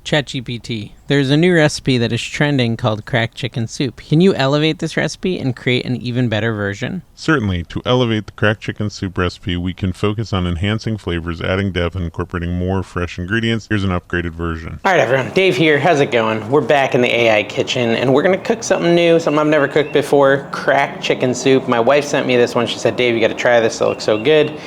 ChatGPT, there's a new recipe that is trending called cracked chicken soup. Can you elevate this recipe and create an even better version? Certainly. To elevate the cracked chicken soup recipe, we can focus on enhancing flavors, adding depth, and incorporating more fresh ingredients. Here's an upgraded version. All right, everyone. Dave here. How's it going? We're back in the AI kitchen, and we're going to cook something new, something I've never cooked before, cracked chicken soup. My wife sent me this one. She said, Dave, you got to try this. It looks so good.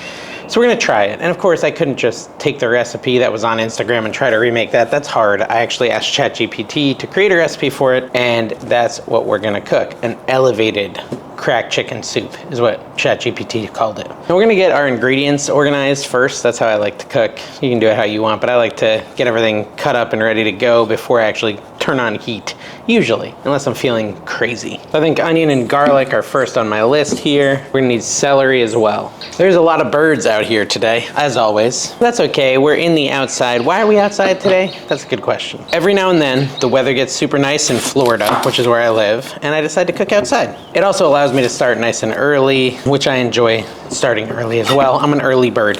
So we're gonna try it. And of course I couldn't just take the recipe that was on Instagram and try to remake that. That's hard. I actually asked ChatGPT to create a recipe for it, and that's what we're gonna cook. An elevated cracked chicken soup is what ChatGPT called it. And we're gonna get our ingredients organized first. That's how I like to cook. You can do it how you want, but I like to get everything cut up and ready to go before I actually turn on heat, usually, unless I'm feeling crazy. I think onion and garlic are first on my list here. We're gonna need celery as well. There's a lot of birds out here today, as always. That's okay, we're in the outside. Why are we outside today? That's a good question. Every now and then, the weather gets super nice in Florida, which is where I live, and I decide to cook outside. It also allows me to start nice and early, which I enjoy starting early as well. I'm an early bird.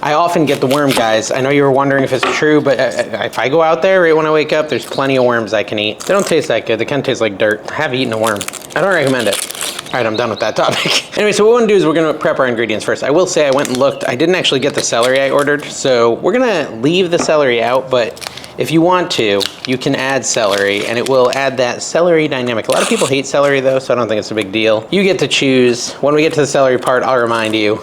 I often get the worm, guys. I know you were wondering if it's true, but if I go out there right when I wake up, there's plenty of worms I can eat. They don't taste that good. They kind of taste like dirt. I have eaten a worm. I don't recommend it. All right, I'm done with that topic. Anyway, so what we're gonna do is we're gonna prep our ingredients first. I will say I went and looked. I didn't actually get the celery I ordered, so we're gonna leave the celery out, but if you want to, you can add celery, and it will add that celery dynamic. A lot of people hate celery though, so I don't think it's a big deal. You get to choose. When we get to the celery part, I'll remind you,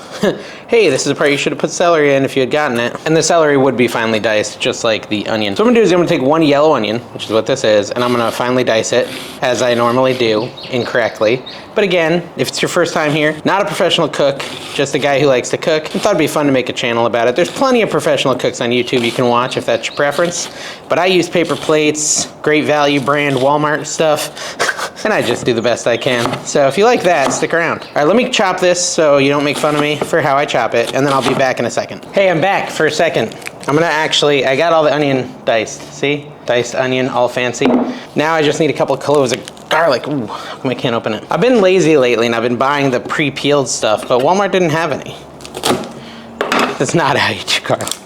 hey, this is the part you should have put celery in if you had gotten it. And the celery would be finely diced, just like the onion. So what I'm gonna do is I'm gonna take one yellow onion, which is what this is, and I'm gonna finely dice it, as I normally do, incorrectly. But again, if it's your first time here, not a professional cook, just a guy who likes to cook, I thought it'd be fun to make a channel about it. There's plenty of professional cooks on YouTube you can watch if that's your preference. But I use paper plates, Great Value brand, Walmart stuff, and I just do the best I can. So if you like that, stick around. All right, let me chop this so you don't make fun of me for how I chop it, and then I'll be back in a second. Hey, I'm back for a second. I'm gonna I got all the onion diced, see? Diced onion, all fancy. Now I just need a couple of cloves of garlic. Ooh, I can't open it. I've been lazy lately and I've been buying the pre-peeled stuff, but Walmart didn't have any. That's not how you do garlic.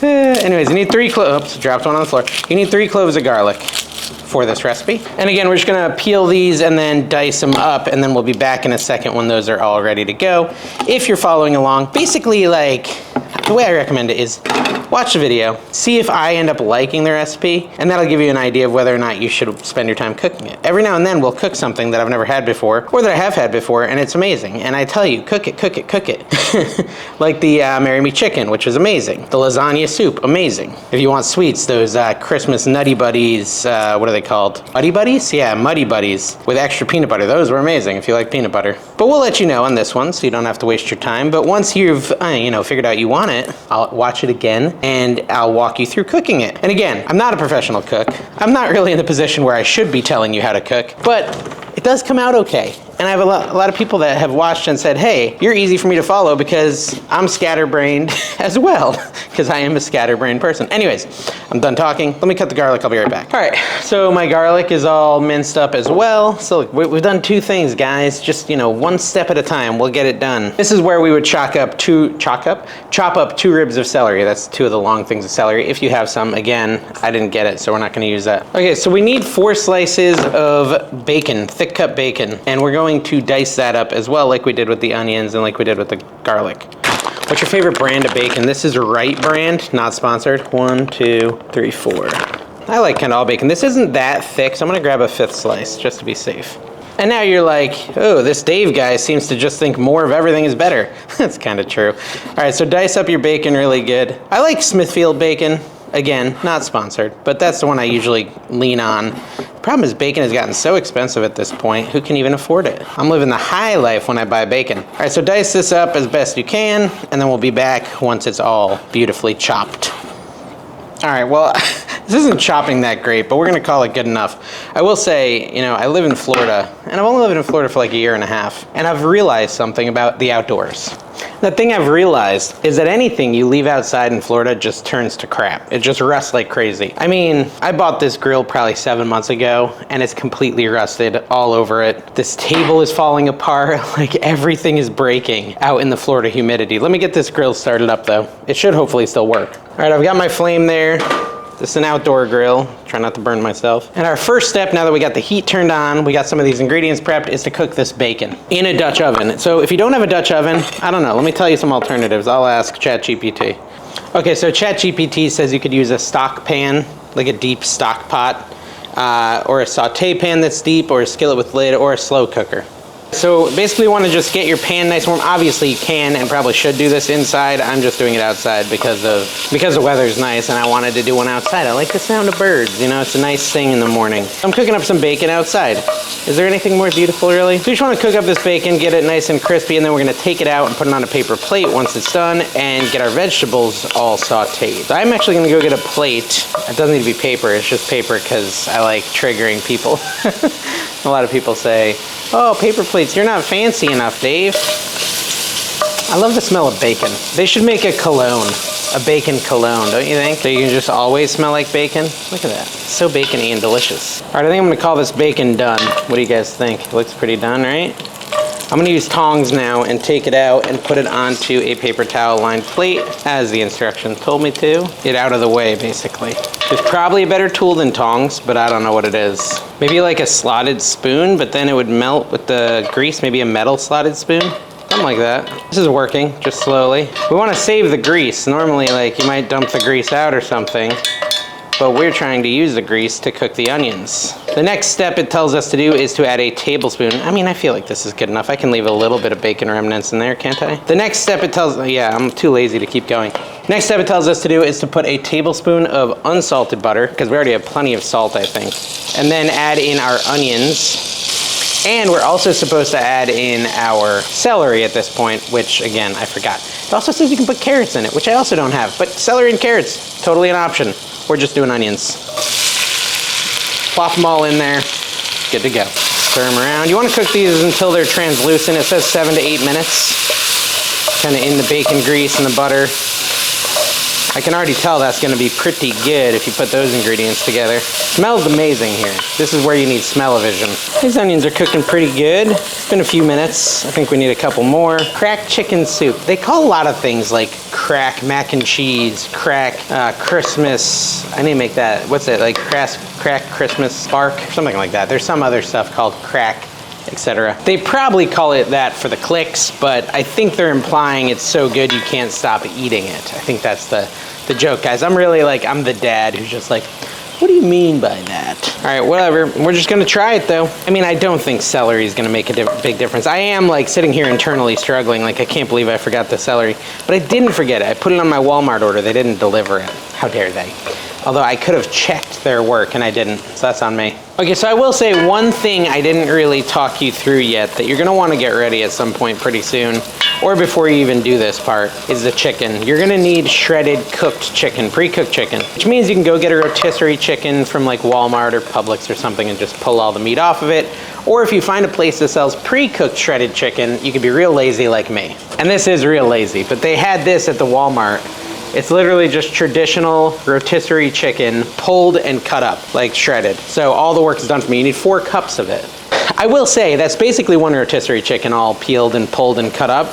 Anyways, you need 3 cloves. Oops, dropped one on the floor. You need 3 cloves of garlic for this recipe. And again, we're just gonna peel these and then dice them up, and then we'll be back in a second when those are all ready to go. If you're following along, basically like, the way I recommend it is watch the video, see if I end up liking the recipe, and that'll give you an idea of whether or not you should spend your time cooking it. Every now and then we'll cook something that I've never had before, or that I have had before, and it's amazing. And I tell you, cook it, cook it, cook it. Like the Marry Me chicken, which was amazing. The lasagna soup, amazing. If you want sweets, those Christmas Nutty Buddies, what are they called? Muddy Buddies? Yeah, Muddy Buddies with extra peanut butter. Those were amazing if you like peanut butter. But we'll let you know on this one so you don't have to waste your time. But once you've figured out you want it, I'll watch it again and I'll walk you through cooking it. And again, I'm not a professional cook. I'm not really in the position where I should be telling you how to cook, but it does come out okay. And I have a lot of people that have watched and said, hey, you're easy for me to follow because I'm scatterbrained as well, because I am a scatterbrained person. Anyways, I'm done talking. Let me cut the garlic. I'll be right back. All right, so my garlic is all minced up as well. So look, we've done 2 things, guys. Just, one step at a time. We'll get it done. This is where we would chop up 2 ribs of celery. That's 2 of the long things of celery. If you have some, again, I didn't get it, so we're not gonna use that. Okay, so we need 4 slices of bacon, thick cut bacon, and we're going to dice that up as well, like we did with the onions and like we did with the garlic. What's your favorite brand of bacon? This is Wright brand, not sponsored. 1, 2, 3, 4. I like kind of all bacon. This isn't that thick, so I'm gonna grab a 5th slice just to be safe. And now you're like, oh, this Dave guy seems to just think more of everything is better. That's kind of true. All right, so dice up your bacon really good. I like Smithfield bacon. Again, not sponsored, but that's the one I usually lean on. The problem is bacon has gotten so expensive at this point, who can even afford it? I'm living the high life when I buy bacon. All right, so dice this up as best you can, and then we'll be back once it's all beautifully chopped. All right, well, this isn't chopping that great, but we're gonna call it good enough. I will say, I live in Florida, and I've only lived in Florida for like 1.5 years, and I've realized something about the outdoors. The thing I've realized is that anything you leave outside in Florida just turns to crap. It just rusts like crazy. I mean, I bought this grill probably 7 months ago, and it's completely rusted all over it. This table is falling apart, like everything is breaking out in the Florida humidity. Let me get this grill started up though. It should hopefully still work. All right, I've got my flame there. This is an outdoor grill. Try not to burn myself. And our first step, now that we got the heat turned on, we got some of these ingredients prepped, is to cook this bacon in a Dutch oven. So if you don't have a Dutch oven, I don't know, let me tell you some alternatives. I'll ask ChatGPT. Okay, so ChatGPT says you could use a stock pan, like a deep stock pot, or a saute pan that's deep, or a skillet with lid, or a slow cooker. So basically you want to just get your pan nice and warm. Obviously you can and probably should do this inside. I'm just doing it outside because the weather's nice and I wanted to do one outside. I like the sound of birds, you know, it's a nice thing in the morning. I'm cooking up some bacon outside. Is there anything more beautiful really? So you just want to cook up this bacon, get it nice and crispy, and then we're going to take it out and put it on a paper plate once it's done and get our vegetables all sauteed. So I'm actually going to go get a plate. It doesn't need to be paper, it's just paper because I like triggering people. A lot of people say, oh, paper plates, you're not fancy enough, Dave. I love the smell of bacon. They should make a cologne, a bacon cologne, don't you think? So you can just always smell like bacon. Look at that, it's so bacony and delicious. All right, I think I'm gonna call this bacon done. What do you guys think? It looks pretty done, right? I'm gonna use tongs now and take it out and put it onto a paper towel lined plate, as the instructions told me to. Get out of the way, basically. There's probably a better tool than tongs, but I don't know what it is. Maybe like a slotted spoon, but then it would melt with the grease, maybe a metal slotted spoon. Something like that. This is working, just slowly. We wanna save the grease. Normally, like, you might dump the grease out or something, but we're trying to use the grease to cook the onions. The next step it tells us to do is to add a tablespoon. I mean, I feel like this is good enough. I can leave a little bit of bacon remnants in there, can't I? The next step it tells, yeah, I'm too lazy to keep going. Next step it tells us to do is to put a tablespoon of unsalted butter, because we already have plenty of salt, I think. And then add in our onions. And we're also supposed to add in our celery at this point, which again, I forgot. It also says you can put carrots in it, which I also don't have, but celery and carrots, totally an option. We're just doing onions. Plop them all in there, good to go. Stir them around. You want to cook these until they're translucent. It says 7 to 8 minutes. Kind of in the bacon grease and the butter. I can already tell that's going to be pretty good if you put those ingredients together. Smells amazing here. This is where you need smell-o-vision. These onions are cooking pretty good. It's been a few minutes. I think we need a couple more. Cracked chicken soup. They call a lot of things like crack mac and cheese, crack Christmas. I need to make that. What's it? Like crack Christmas spark? Something like that. There's some other stuff called crack, etc. They probably call it that for the clicks, but I think they're implying it's so good you can't stop eating it. I think that's the joke, guys. I'm really like, I'm the dad who's just like, what do you mean by that? All right, whatever. We're just gonna try it though. I mean, I don't think celery is gonna make a big difference. I am like sitting here internally struggling, like I can't believe I forgot the celery, but I didn't forget it. I put it on my Walmart order. They didn't deliver it. How dare they? Although I could have checked their work and I didn't, so that's on me. Okay, so I will say one thing I didn't really talk you through yet that you're gonna wanna get ready at some point pretty soon, or before you even do this part, is the chicken. You're gonna need shredded cooked chicken, pre-cooked chicken, which means you can go get a rotisserie chicken from like Walmart or Publix or something and just pull all the meat off of it. Or if you find a place that sells pre-cooked shredded chicken, you can be real lazy like me. And this is real lazy, but they had this at the Walmart. It's literally just traditional rotisserie chicken pulled and cut up, like shredded. So all the work is done for me. You need 4 cups of it. I will say that's basically one rotisserie chicken all peeled and pulled and cut up.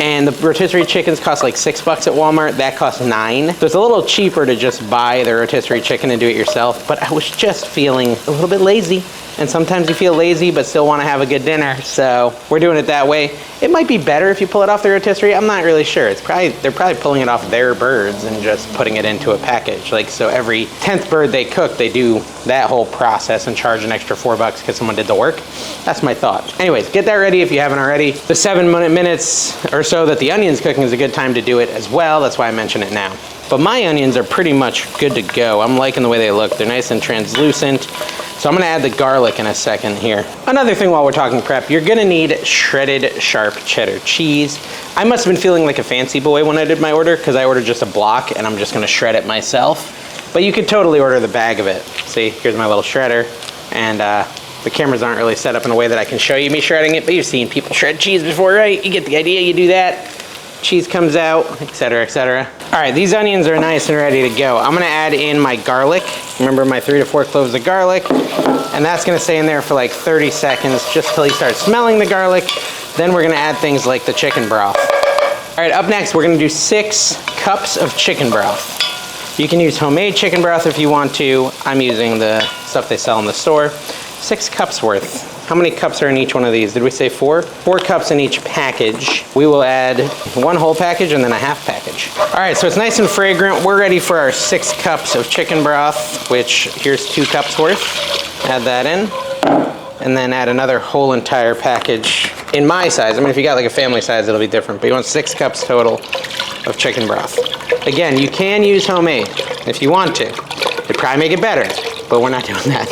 And the rotisserie chickens cost like $6 at Walmart. That costs $9. So it's a little cheaper to just buy the rotisserie chicken and do it yourself. But I was just feeling a little bit lazy. And sometimes you feel lazy but still want to have a good dinner, so we're doing it that way. It might be better if you pull it off the rotisserie. I'm not really sure. They're probably pulling it off their birds and just putting it into a package. Like, so every 10th bird they cook, they do that whole process and charge an extra $4 because someone did the work. That's my thought. Anyways, get that ready if you haven't already. The 7 minutes or so that the onion's cooking is a good time to do it as well. That's why I mention it now. But my onions are pretty much good to go. I'm liking the way they look. They're nice and translucent. So I'm gonna add the garlic in a second here. Another thing while we're talking prep, you're gonna need shredded sharp cheddar cheese. I must have been feeling like a fancy boy when I did my order because I ordered just a block and I'm just gonna shred it myself. But you could totally order the bag of it. See, here's my little shredder. And the cameras aren't really set up in a way that I can show you me shredding it, but you've seen people shred cheese before, right? You get the idea, you do that. Cheese comes out, etc., etc. All right, these onions are nice and ready to go. I'm gonna add in my garlic. Remember my 3 to 4 cloves of garlic, and that's gonna stay in there for like 30 seconds just till you start smelling the garlic. Then we're gonna add things like the chicken broth. All right, up next, we're gonna do 6 cups of chicken broth. You can use homemade chicken broth if you want to. I'm using the stuff they sell in the store. 6 cups worth. How many cups are in each one of these? Did we say 4? 4 cups in each package. We will add 1 whole package and then a half package. All right, so it's nice and fragrant. We're ready for our 6 cups of chicken broth, which here's 2 cups worth. Add that in. And then add another whole entire package in my size. I mean, if you got like a family size, it'll be different, but you want 6 cups total of chicken broth. Again, you can use homemade if you want to. It'd probably make it better, but we're not doing that.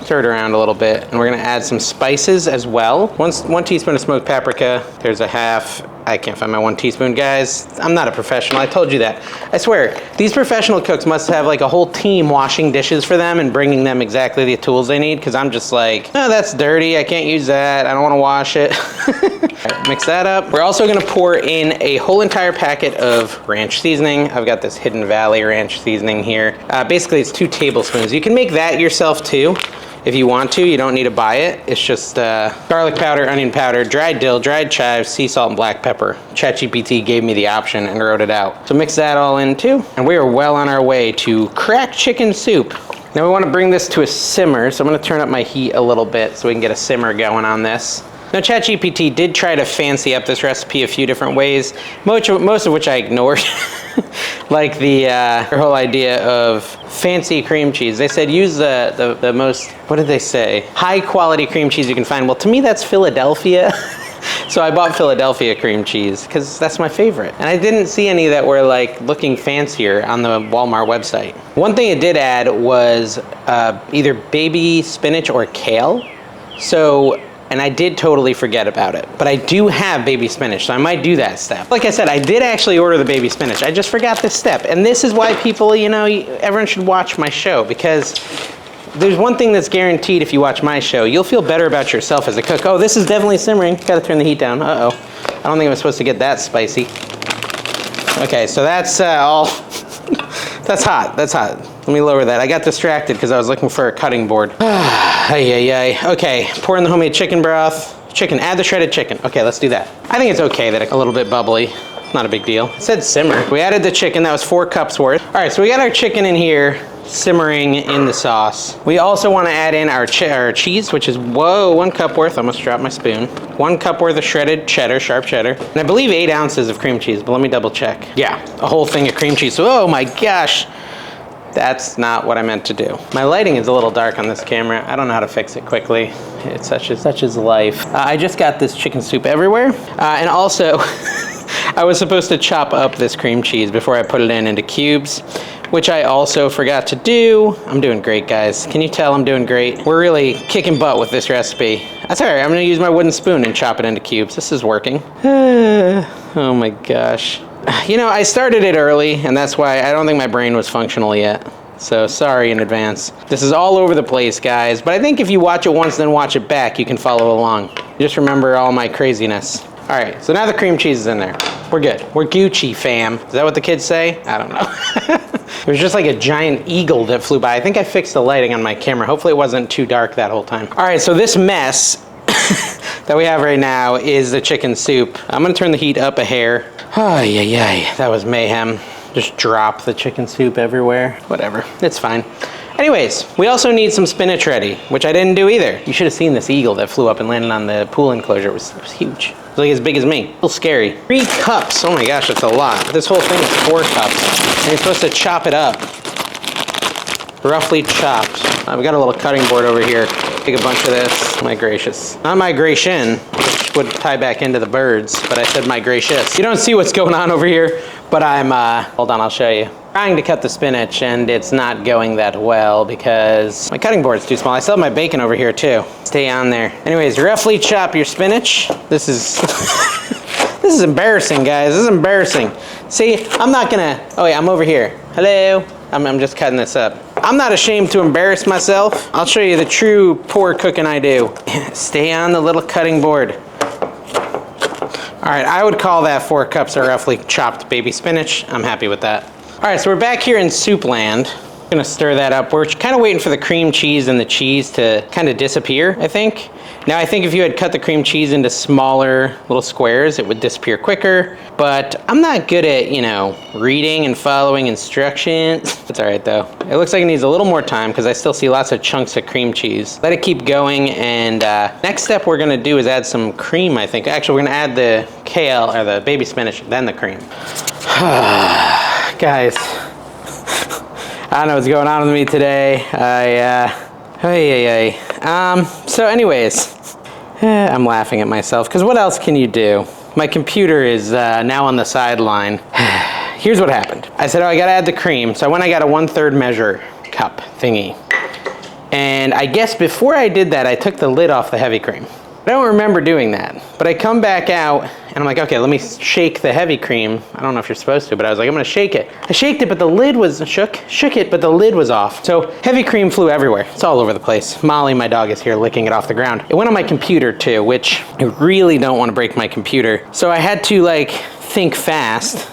Stir it around a little bit, and we're gonna add some spices as well. 1 teaspoon of smoked paprika. There's a half. I can't find my 1 teaspoon, guys. I'm not a professional, I told you that. I swear, these professional cooks must have like a whole team washing dishes for them and bringing them exactly the tools they need, because I'm just like, oh, that's dirty, I can't use that, I don't wanna wash it. Right, mix that up. We're also gonna pour in a whole entire packet of ranch seasoning. I've got this Hidden Valley ranch seasoning here. Basically, it's 2 tablespoons. You can make that yourself too. If you want to, you don't need to buy it. It's just garlic powder, onion powder, dried dill, dried chives, sea salt, and black pepper. ChatGPT gave me the option and wrote it out. So mix that all in too. And we are well on our way to cracked chicken soup. Now we want to bring this to a simmer, so I'm going to turn up my heat a little bit so we can get a simmer going on this. Now ChatGPT did try to fancy up this recipe a few different ways, most of which I ignored. Like the whole idea of fancy cream cheese. They said use the most, what did they say? High quality cream cheese you can find. Well, to me that's Philadelphia. So I bought Philadelphia cream cheese because that's my favorite. And I didn't see any that were like looking fancier on the Walmart website. One thing it did add was either baby spinach or kale. And I did totally forget about it. But I do have baby spinach, so I might do that step. Like I said, I did actually order the baby spinach. I just forgot this step. And this is why people, you know, everyone should watch my show, because there's one thing that's guaranteed if you watch my show. You'll feel better about yourself as a cook. Oh, this is definitely simmering. Gotta turn the heat down. Uh-oh. I don't think I'm supposed to get that spicy. Okay, so that's all. That's hot, that's hot. Let me lower that. I got distracted because I was looking for a cutting board. Okay, pour in the homemade chicken broth. Add the shredded chicken. Okay, let's do that. I think it's okay that it's a little bit bubbly. Not a big deal. It said simmer. We added the chicken, that was 4 cups worth. All right, so we got our chicken in here, simmering in the sauce. We also want to add in our cheese, which is, 1 cup worth. I almost dropped my spoon. 1 cup worth of shredded cheddar, sharp cheddar. And I believe 8 ounces of cream cheese, but let me double check. Yeah, a whole thing of cream cheese. So, oh my gosh. That's not what I meant to do. My lighting is a little dark on this camera. I don't know how to fix it quickly. It's such is life. I just got this chicken soup everywhere. And also, I was supposed to chop up this cream cheese before I put it into cubes, which I also forgot to do. I'm doing great, guys. Can you tell I'm doing great? We're really kicking butt with this recipe. That's all right, I'm gonna use my wooden spoon and chop it into cubes. This is working. Oh my gosh. You know, I started it early, and that's why I don't think my brain was functional yet. So sorry in advance. This is all over the place, guys. But I think if you watch it once, then watch it back, you can follow along. Just remember all my craziness. All right, so now the cream cheese is in there. We're good. We're Gucci, fam. Is that what the kids say? I don't know. It was just like a giant eagle that flew by. I think I fixed the lighting on my camera. Hopefully it wasn't too dark that whole time. All right, so this mess that we have right now is the chicken soup. I'm gonna turn the heat up a hair. Oh, yeah, that was mayhem. Just drop the chicken soup everywhere. Whatever, it's fine. Anyways, we also need some spinach ready, which I didn't do either. You should have seen this eagle that flew up and landed on the pool enclosure. It was huge. It was like as big as me. A little scary. 3 cups, oh my gosh, that's a lot. This whole thing is 4 cups. And you're supposed to chop it up. Roughly chopped. I've got a little cutting board over here. Take a bunch of this. My gracious. Not migration, which would tie back into the birds, but I said my gracious. You don't see what's going on over here, but I'm, hold on, I'll show you. Trying to cut the spinach, and it's not going that well because my cutting board's too small. I still have my bacon over here too. Stay on there. Anyways, roughly chop your spinach. This is, this is embarrassing, guys. This is embarrassing. See, I'm not gonna, oh wait, I'm over here. Hello. I'm just cutting this up. I'm not ashamed to embarrass myself. I'll show you the true poor cooking I do. Stay on the little cutting board. All right, I would call that 4 cups of roughly chopped baby spinach. I'm happy with that. All right, so we're back here in soup land. I'm gonna stir that up. We're kind of waiting for the cream cheese and the cheese to kind of disappear, I think. Now I think if you had cut the cream cheese into smaller little squares, it would disappear quicker, but I'm not good at, you know, reading and following instructions. It's all right though. It looks like it needs a little more time because I still see lots of chunks of cream cheese. Let it keep going, and next step we're gonna do is add some cream, I think. Actually, we're gonna add the kale, or the baby spinach, then the cream. Guys, I don't know what's going on with me today. So anyways, I'm laughing at myself because what else can you do? My computer is now on the sideline. Here's what happened. I said, oh, I gotta add the cream. So I went, I got a 1/3 measure cup thingy. And I guess before I did that, I took the lid off the heavy cream. I don't remember doing that, but I come back out and I'm like, okay, let me shake the heavy cream. I don't know if you're supposed to, but I was like, I'm gonna shake it. I shaked it, but the lid was shook it, but the lid was off. So heavy cream flew everywhere. It's all over the place. Molly, my dog, is here licking it off the ground. It went on my computer too, which I really don't want to break my computer. So I had to like think fast.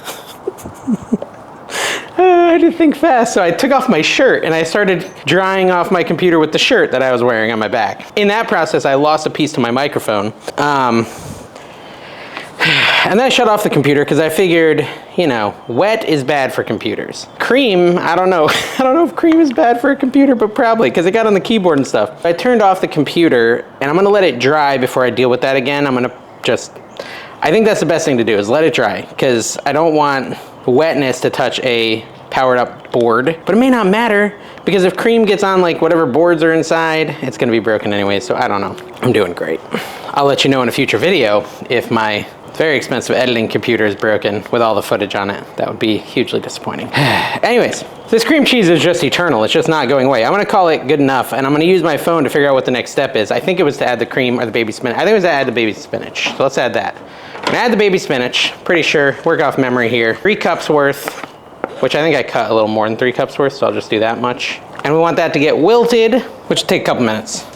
I had to think fast, so I took off my shirt and I started drying off my computer with the shirt that I was wearing on my back. In that process, I lost a piece to my microphone. And then I shut off the computer because I figured, you know, wet is bad for computers. Cream, I don't know. I don't know if cream is bad for a computer, but probably because it got on the keyboard and stuff. I turned off the computer and I'm gonna let it dry before I deal with that again. I think that's the best thing to do, is let it dry, because I don't want wetness to touch a powered up board. But it may not matter, because if cream gets on like whatever boards are inside, it's gonna be broken anyway, so I don't know. I'm doing great. I'll let you know in a future video if my very expensive editing computer is broken with all the footage on it. That would be hugely disappointing. Anyways, this cream cheese is just eternal. It's just not going away. I'm gonna call it good enough, and I'm gonna use my phone to figure out what the next step is. I think it was to add the cream or the baby spinach. I think it was to add the baby spinach. So let's add that. I'm gonna add the baby spinach, pretty sure, work off memory here. 3 cups worth, which I think I cut a little more than 3 cups worth, so I'll just do that much. And we want that to get wilted, which will take a couple minutes.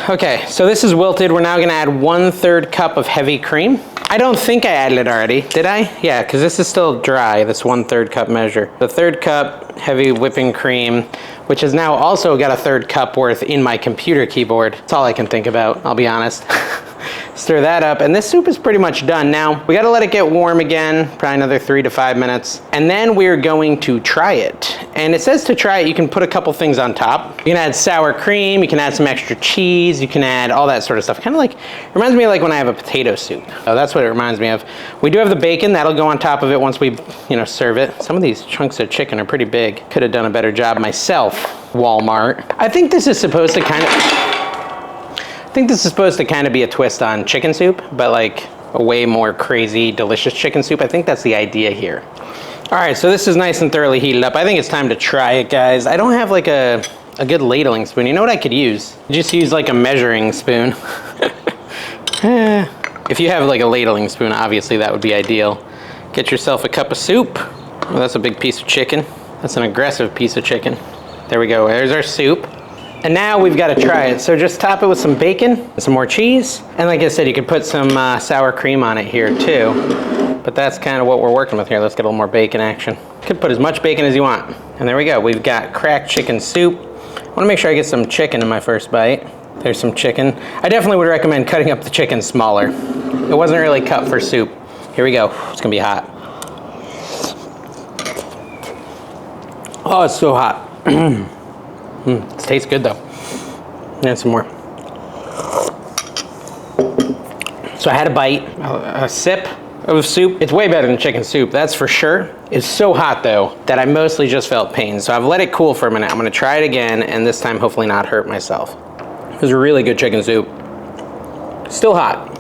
Okay, so this is wilted. We're now gonna add 1/3 cup of heavy cream. I don't think I added it already, did I? Yeah, because this is still dry, this 1/3 cup measure. The 1/3 cup heavy whipping cream, which has now also got a 1/3 cup worth in my computer keyboard. That's all I can think about, I'll be honest. Stir that up, and this soup is pretty much done. Now, we gotta let it get warm again, probably another 3 to 5 minutes, and then we're going to try it. And it says to try it, you can put a couple things on top. You can add sour cream, you can add some extra cheese, you can add all that sort of stuff. Kind of like, reminds me of like when I have a potato soup. Oh, that's what it reminds me of. We do have the bacon, that'll go on top of it once we, you know, serve it. Some of these chunks of chicken are pretty big. Could have done a better job myself, Walmart. I think this is supposed to kind of be a twist on chicken soup, but like a way more crazy, delicious chicken soup. I think that's the idea here. All right, so this is nice and thoroughly heated up. I think it's time to try it, guys. I don't have like a good ladling spoon. You know what I could use? Just use like a measuring spoon. If you have like a ladling spoon, obviously that would be ideal. Get yourself a cup of soup. Oh, that's a big piece of chicken. That's an aggressive piece of chicken. There we go, there's our soup. And now we've got to try it. So just top it with some bacon and some more cheese. And like I said, you could put some sour cream on it here too. But that's kind of what we're working with here. Let's get a little more bacon action. Could put as much bacon as you want. And there we go. We've got cracked chicken soup. I want to make sure I get some chicken in my first bite. There's some chicken. I definitely would recommend cutting up the chicken smaller. It wasn't really cut for soup. Here we go. It's gonna be hot. Oh, it's so hot. It tastes good though. And some more. So I had a bite, a sip of soup. It's way better than chicken soup, that's for sure. It's so hot though that I mostly just felt pain. So I've let it cool for a minute. I'm gonna try it again, and this time hopefully not hurt myself. It was a really good chicken soup. Still hot.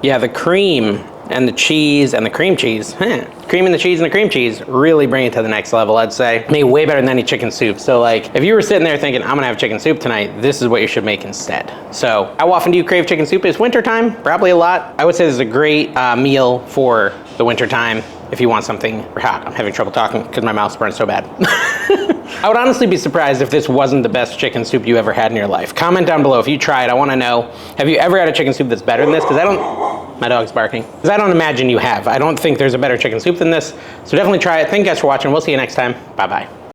Yeah, the cream and the cheese and the cream cheese. Cream and the cheese and the cream cheese really bring it to the next level, I'd say. Made way better than any chicken soup. So like, if you were sitting there thinking, I'm gonna have chicken soup tonight, this is what you should make instead. So how often do you crave chicken soup? It's wintertime, probably a lot. I would say this is a great meal for the wintertime if you want something hot. I'm having trouble talking because my mouth's burned so bad. I would honestly be surprised if this wasn't the best chicken soup you ever had in your life. Comment down below if you tried. I want to know, have you ever had a chicken soup that's better than this? Because my dog's barking. Because I don't imagine you have. I don't think there's a better chicken soup than this. So definitely try it. Thank you guys for watching. We'll see you next time. Bye-bye.